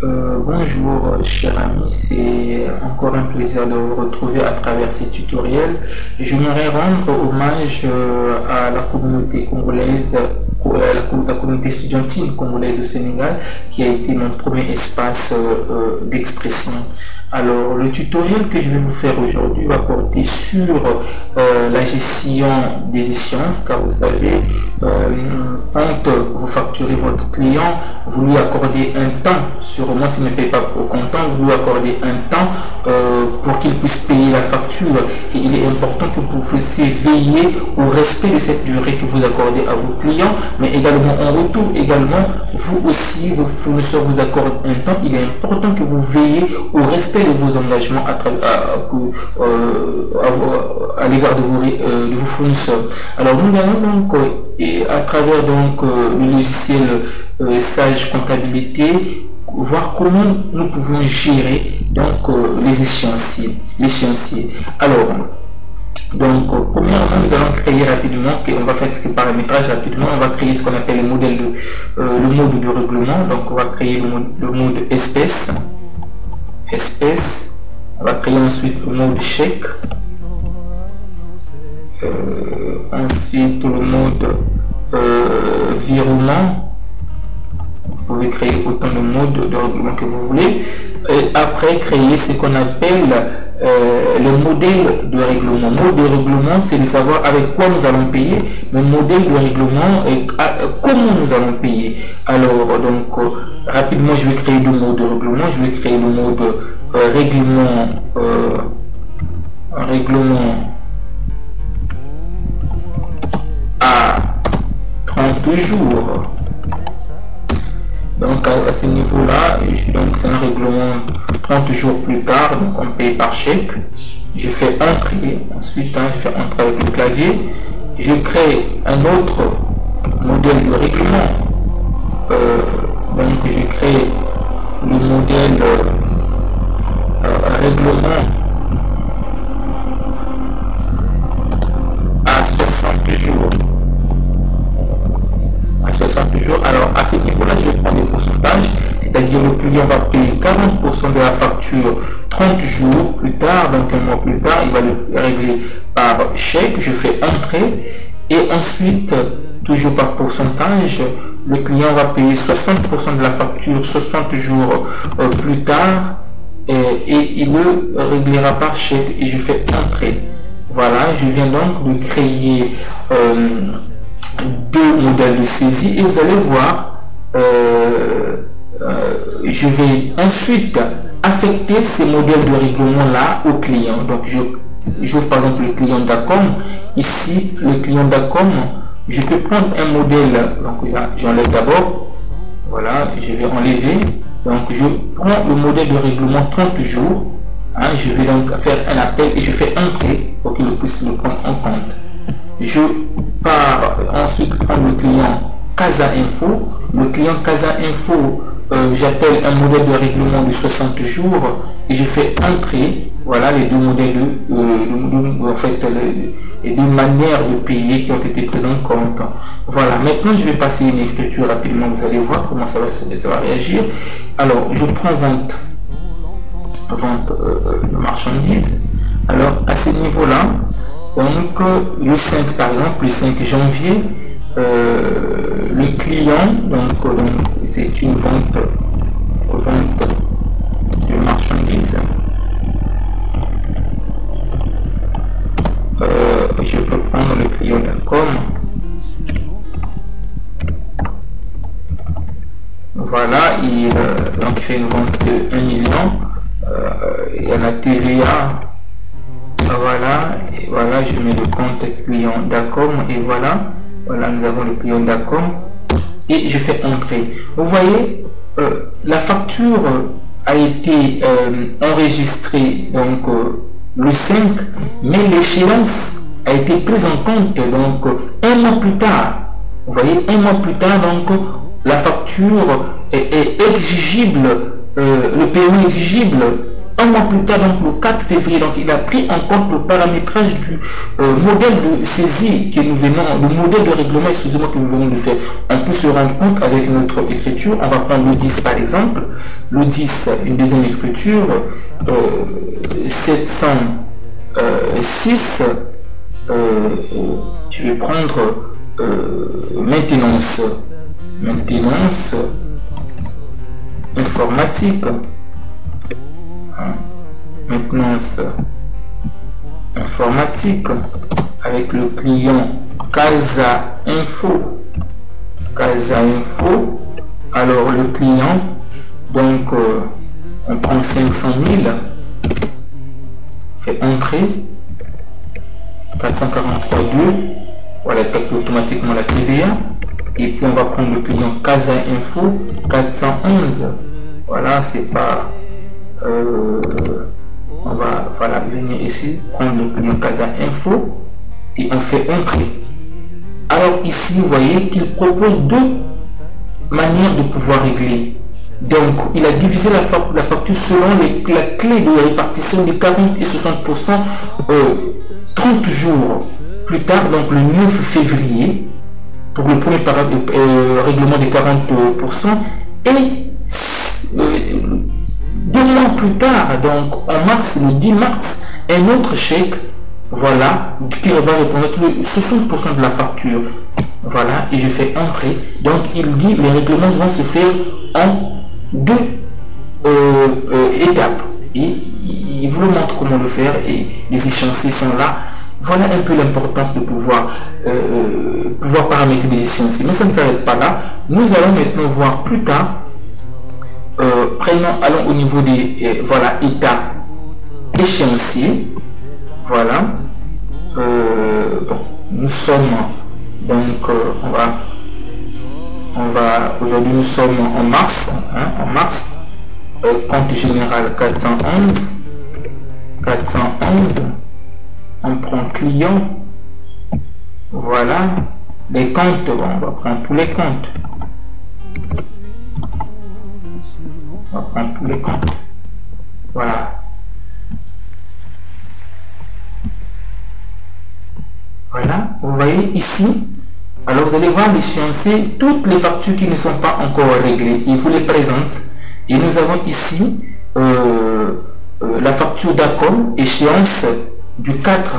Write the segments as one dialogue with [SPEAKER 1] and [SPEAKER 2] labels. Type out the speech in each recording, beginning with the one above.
[SPEAKER 1] Bonjour chers amis, c'est encore un plaisir de vous retrouver à travers ces tutoriels. J'aimerais rendre hommage à la communauté congolaise, la communauté estudiantine congolaise au Sénégal, qui a été mon premier espace d'expression. Alors le tutoriel que je vais vous faire aujourd'hui va porter sur la gestion des échéances, car vous savez, quand vous facturez votre client, vous lui accordez un temps, sûrement s'il ne paye pas au comptant, vous lui accordez un temps pour qu'il puisse payer la facture, et il est important que vous puissiez veiller au respect de cette durée que vous accordez à vos clients, mais également en retour, également vous aussi, vos fournisseurs vous accordent un temps, il est important que vous veillez au respect de vos engagements à l'égard de vos fournisseurs. Alors nous allons donc à travers donc le logiciel Sage Comptabilité voir comment nous pouvons gérer donc les échéanciers. Alors donc, premièrement, nous allons créer rapidement, on va faire quelques paramétrages rapidement, on va créer ce qu'on appelle le modèle le mode de règlement. Donc on va créer le mode espèce, on va créer ensuite le mode chèque, ensuite le mode virement. Vous pouvez créer autant de modes de règlement que vous voulez, et après créer ce qu'on appelle le modèle de règlement. Mode de règlement, c'est de savoir avec quoi nous allons payer, mais modèle de règlement et comment nous allons payer. Alors donc rapidement, je vais créer deux modes de règlement. Je vais créer le mode règlement à 30 jours. Donc à ce niveau-là, donc c'est un règlement 30 jours plus tard, donc on paye par chèque. Je fais entrer, ensuite je fais entrer avec le clavier. Je crée un autre modèle de règlement. Donc je crée le modèle règlement à 60 jours. Alors à ce niveau-là, je vais prendre des pourcentages, c'est-à-dire le client va payer 40% de la facture 30 jours plus tard, donc un mois plus tard, il va le régler par chèque. Je fais entrer et ensuite, toujours par pourcentage, le client va payer 60% de la facture 60 jours plus tard et il le réglera par chèque et je fais entrer. Voilà, je viens donc de créer deux modèles de saisie et vous allez voir, je vais ensuite affecter ces modèles de règlement là au client. Donc j'ouvre par exemple le client d'Acom. Ici le client d'Acom, je peux prendre un modèle, donc j'enlève d'abord, voilà, je vais enlever, donc je prends le modèle de règlement 30 jours, je vais donc faire un appel et je fais entrer pour qu'il puisse le prendre en compte. Je pars ensuite prendre le client Casa Info. Le client Casa Info, j'appelle un modèle de règlement de 60 jours et je fais entrer. Voilà les deux modèles en fait les deux manières de payer qui ont été prises en compte. Voilà, maintenant je vais passer une écriture rapidement, vous allez voir comment ça va réagir. Alors je prends vente de marchandises. Alors à ce niveau là, donc le 5 par exemple, le 5 janvier, le client, donc c'est une vente de marchandises. Je peux prendre le client d'Acom. Voilà, il fait une vente de 1 million. Il y a la TVA. Voilà, et voilà, je mets le compte client d'Acom et voilà, nous avons le client d'Acom et je fais entrer. Vous voyez, la facture a été enregistrée donc le 5, mais l'échéance a été prise en compte donc un mois plus tard. Vous voyez, un mois plus tard, donc la facture est exigible, le paiement exigible un mois plus tard, donc le 4 février, donc il a pris en compte le paramétrage du modèle de saisie que nous venons, le modèle de règlement, excusez-moi, que nous venons de faire. On peut se rendre compte avec notre écriture. On va prendre le 10 par exemple. Le 10, une deuxième écriture, 706, je vais prendre maintenance informatique, maintenance informatique avec le client Casa Info. Alors le client, donc on prend 500 000, fait entrer 443,2, voilà, calcule automatiquement la TVA. Et puis on va prendre le client Casa Info 411. Voilà, c'est pas on va venir ici, prendre le client Casa Info et on fait entrer. Alors ici vous voyez qu'il propose deux manières de pouvoir régler. Donc il a divisé la facture selon la clé de répartition de 40 et 60% 30 jours plus tard, donc le 9 février pour le premier règlement de 40%, et 2 mois plus tard, donc en mars, le 10 mars, un autre chèque, voilà, qui va représenter 60% de la facture. Voilà, et je fais entrer. Donc il dit les règlements vont se faire en 2 étapes. Et il vous le montre comment le faire, et les échéanciers sont là. Voilà un peu l'importance de pouvoir paramétrer les échéanciers. Mais ça ne s'arrête pas là. Nous allons maintenant voir plus tard. Allons au niveau des état échéancier. Voilà. Bon, nous sommes donc aujourd'hui nous sommes en mars, compte général 411. On prend client, voilà, les comptes, bon, on va prendre tous les comptes. On va prendre tous les comptes. Voilà. Voilà, vous voyez ici. Alors vous allez voir l'échéancier, toutes les factures qui ne sont pas encore réglées, il vous les présente. Et nous avons ici la facture d'accord, échéance du 4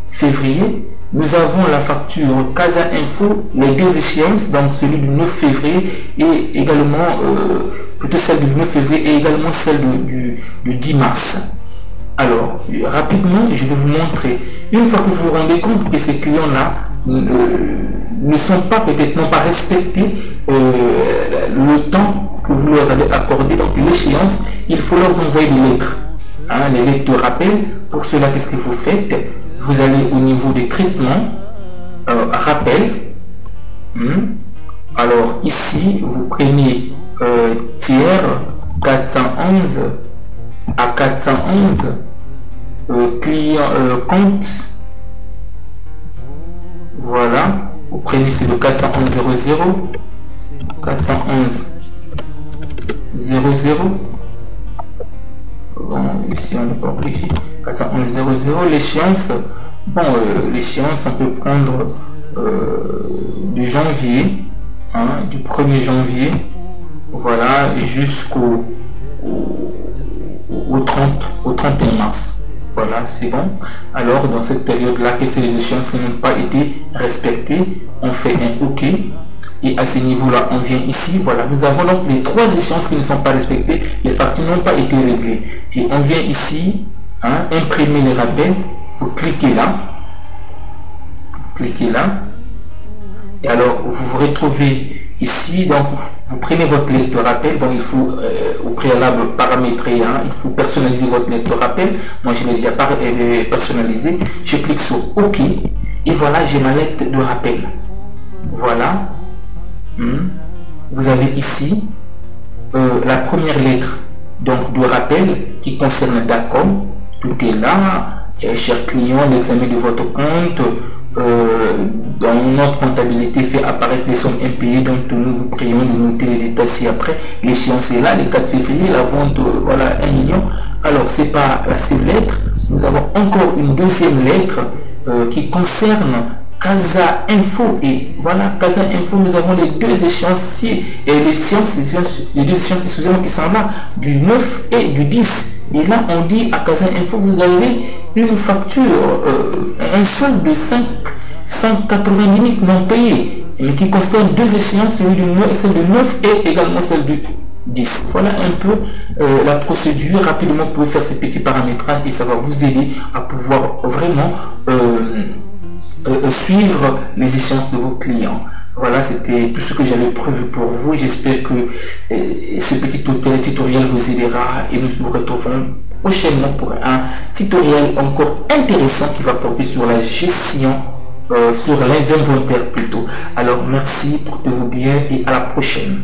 [SPEAKER 1] février. Nous avons la facture Casa Info, les deux échéances, donc celui du 9 février et également plutôt celle du 9 février et également celle du 10 mars. Alors rapidement je vais vous montrer, une fois que vous vous rendez compte que ces clients là ne sont pas, peut-être n'ont pas respecté le temps que vous leur avez accordé, donc l'échéance, il faut leur envoyer des lettres, les lettres de rappel. Pour cela, qu'est-ce que vous faites? Vous allez au niveau des traitements, rappel. Alors ici, vous prenez tiers 411 à 411, client compte. Voilà, vous prenez celui de 411 00. Bon, ici on n'est pas obligé. 411 l'échéance. Bon, l'échéance on peut prendre du janvier, du 1er janvier, voilà, jusqu'au 31 mars. Voilà, c'est bon. Alors dans cette période là, que c'est les échéances qui n'ont pas été respectées, on fait un OK. Et à ce niveau là, on vient ici, voilà, nous avons donc les 3 échéances qui ne sont pas respectées, les factures n'ont pas été réglées. Et on vient ici, imprimer les rappels, vous cliquez là, et alors vous vous retrouvez ici, donc vous prenez votre lettre de rappel. Bon, il faut au préalable paramétrer, il faut personnaliser votre lettre de rappel. Moi je l'ai déjà personnalisé, je clique sur OK, et voilà, j'ai ma lettre de rappel. Voilà. Vous avez ici la première lettre donc de rappel qui concerne d'accord, tout est là, cher client, l'examen de votre compte dans notre comptabilité fait apparaître les sommes impayées, donc nous vous prions de noter les détails ci-après. L'échéance est là, le 4 février, la vente, voilà, 1 million. Alors, c'est pas la seule lettre. Nous avons encore une deuxième lettre qui concerne Casa Info. Et voilà, Casa Info, nous avons les deux échéanciers, et les deux échéances, excusez-moi, qui sont là, du 9 et du 10. Et là, on dit à Casa Info, vous avez une facture, un solde de 580 minutes non payées, mais qui concerne deux échéances, celle du 9 et également celle du 10. Voilà un peu la procédure. Rapidement, vous pouvez faire ces petits paramétrages et ça va vous aider à pouvoir vraiment suivre les échéances de vos clients. Voilà, c'était tout ce que j'avais prévu pour vous. J'espère que ce petit tutoriel vous aidera et nous nous retrouvons prochainement pour un tutoriel encore intéressant qui va porter sur la gestion, sur les inventaires plutôt. Alors merci, portez-vous bien et à la prochaine.